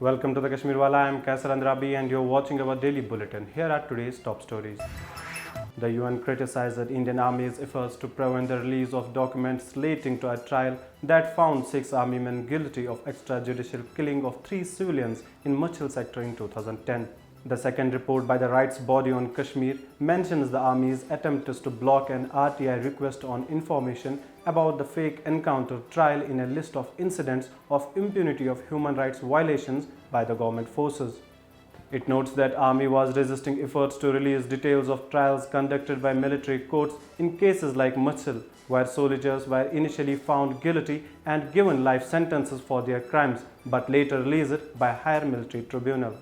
Welcome to the Kashmir Walla. I am Kaisar and you're watching our daily bulletin. Here are today's top stories. The UN criticized the Indian Army's efforts to prevent the release of documents relating to a trial that found 6 army men guilty of extrajudicial killing of 3 civilians in Machil sector in 2010. The second report by the rights body on Kashmir mentions the Army's attempts to block an RTI request on information about the fake encounter trial in a list of incidents of impunity of human rights violations by the government forces. It notes that Army was resisting efforts to release details of trials conducted by military courts in cases like Machil, where soldiers were initially found guilty and given life sentences for their crimes, but later released by higher military tribunal.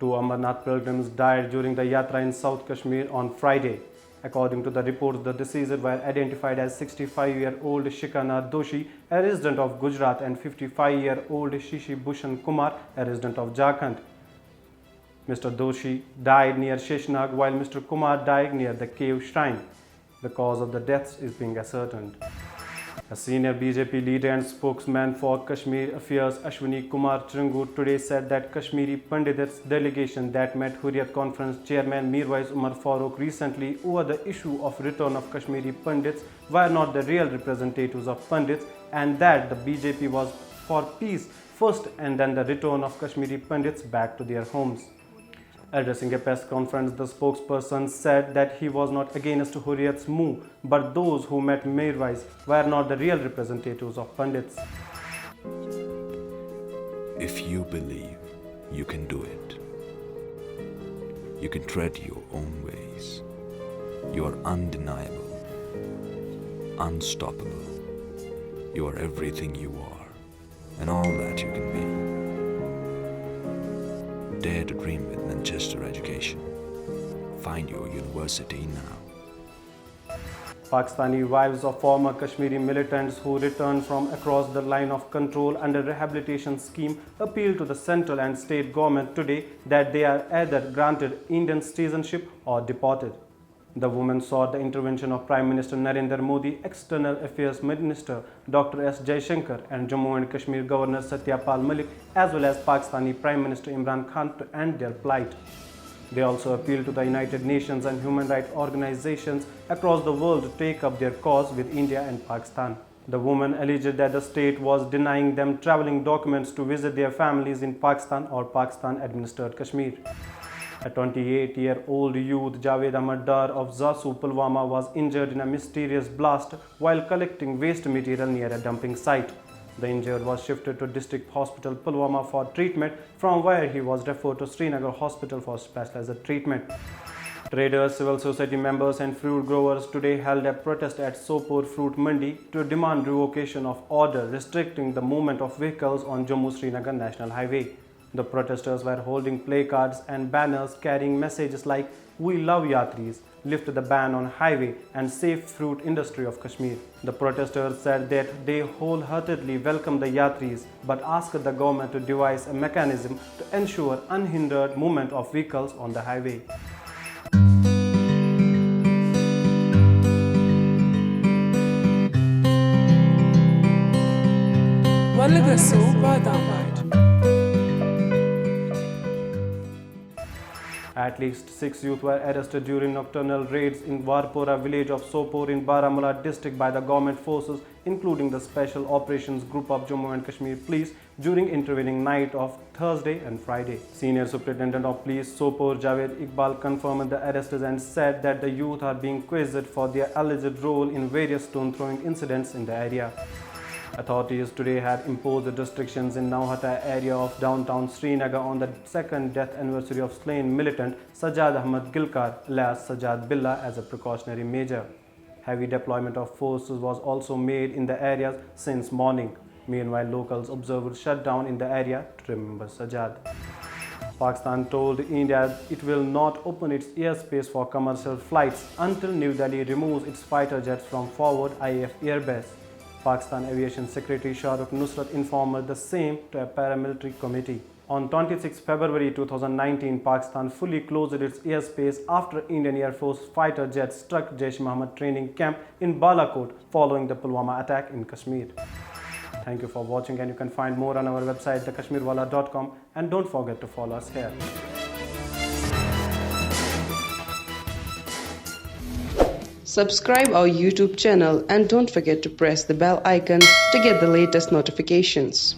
2 Amarnath pilgrims died during the Yatra in South Kashmir on Friday. According to the reports, the deceased were identified as 65-year-old Shikanath Doshi, a resident of Gujarat, and 55-year-old Shishi Bhushan Kumar, a resident of Jharkhand. Mr. Doshi died near Sheshnag while Mr. Kumar died near the cave shrine. The cause of the deaths is being ascertained. A senior BJP leader and spokesman for Kashmir Affairs Ashwini Kumar Chirungu today said that Kashmiri Pandits delegation that met Hurriyat Conference chairman Mirwais Umar Farooq recently over the issue of return of Kashmiri Pandits were not the real representatives of Pandits, and that the BJP was for peace first and then the return of Kashmiri Pandits back to their homes. Addressing a press conference, the spokesperson said that he was not against Hurriyat's move, but those who met Mirwais were not the real representatives of Pandits. If you believe, you can do it. You can tread your own ways. You are undeniable, unstoppable. You are everything you are, and all that you can be. Dare to dream with Manchester Education. Find your university now. Pakistani wives of former Kashmiri militants who returned from across the line of control under rehabilitation scheme appealed to the central and state government today that they are either granted Indian citizenship or deported. The women sought the intervention of Prime Minister Narendra Modi, External Affairs Minister Dr. S. Jaishankar, and Jammu and Kashmir Governor Satyapal Malik, as well as Pakistani Prime Minister Imran Khan, to end their plight. They also appealed to the United Nations and human rights organizations across the world to take up their cause with India and Pakistan. The women alleged that the state was denying them traveling documents to visit their families in Pakistan or Pakistan-administered Kashmir. A 28-year-old youth, Javed Ahmad Dar of Zasu, Pulwama, was injured in a mysterious blast while collecting waste material near a dumping site. The injured was shifted to District Hospital Pulwama for treatment, from where he was referred to Srinagar Hospital for specialized treatment. Traders, civil society members and fruit growers today held a protest at Sopore Fruit Mandi to demand revocation of order restricting the movement of vehicles on Jammu-Srinagar National Highway. The protesters were holding placards and banners carrying messages like "We love Yatris," "Lift the ban on highway," and "Save fruit industry of Kashmir." The protesters said that they wholeheartedly welcome the Yatris but asked the government to devise a mechanism to ensure unhindered movement of vehicles on the highway. At least 6 youth were arrested during nocturnal raids in Warpora village of Sopore in Baramulla district by the government forces, including the Special Operations Group of Jammu and Kashmir Police, during intervening night of Thursday and Friday. Senior Superintendent of Police Sopore Javed Iqbal confirmed the arrests and said that the youth are being quizzed for their alleged role in various stone-throwing incidents in the area. Authorities today had imposed restrictions in Nauhata area of downtown Srinagar on the second death anniversary of slain militant Sajjad Ahmad Gilkar, alias Sajjad Billah, as a precautionary measure. Heavy deployment of forces was also made in the areas since morning. Meanwhile, locals observed shutdown in the area to remember Sajjad. Pakistan told India it will not open its airspace for commercial flights until New Delhi removes its fighter jets from forward IAF airbase. Pakistan Aviation Secretary Shahrukh Nusrat informed the same to a paramilitary committee. On 26 February 2019, Pakistan fully closed its airspace after Indian Air Force fighter jets struck Jaish-e-Mohammed training camp in Balakot following the Pulwama attack in Kashmir. Thank you for watching, and you can find more on our website thekashmirwalla.com, and don't forget to follow us here. Subscribe our YouTube channel and don't forget to press the bell icon to get the latest notifications.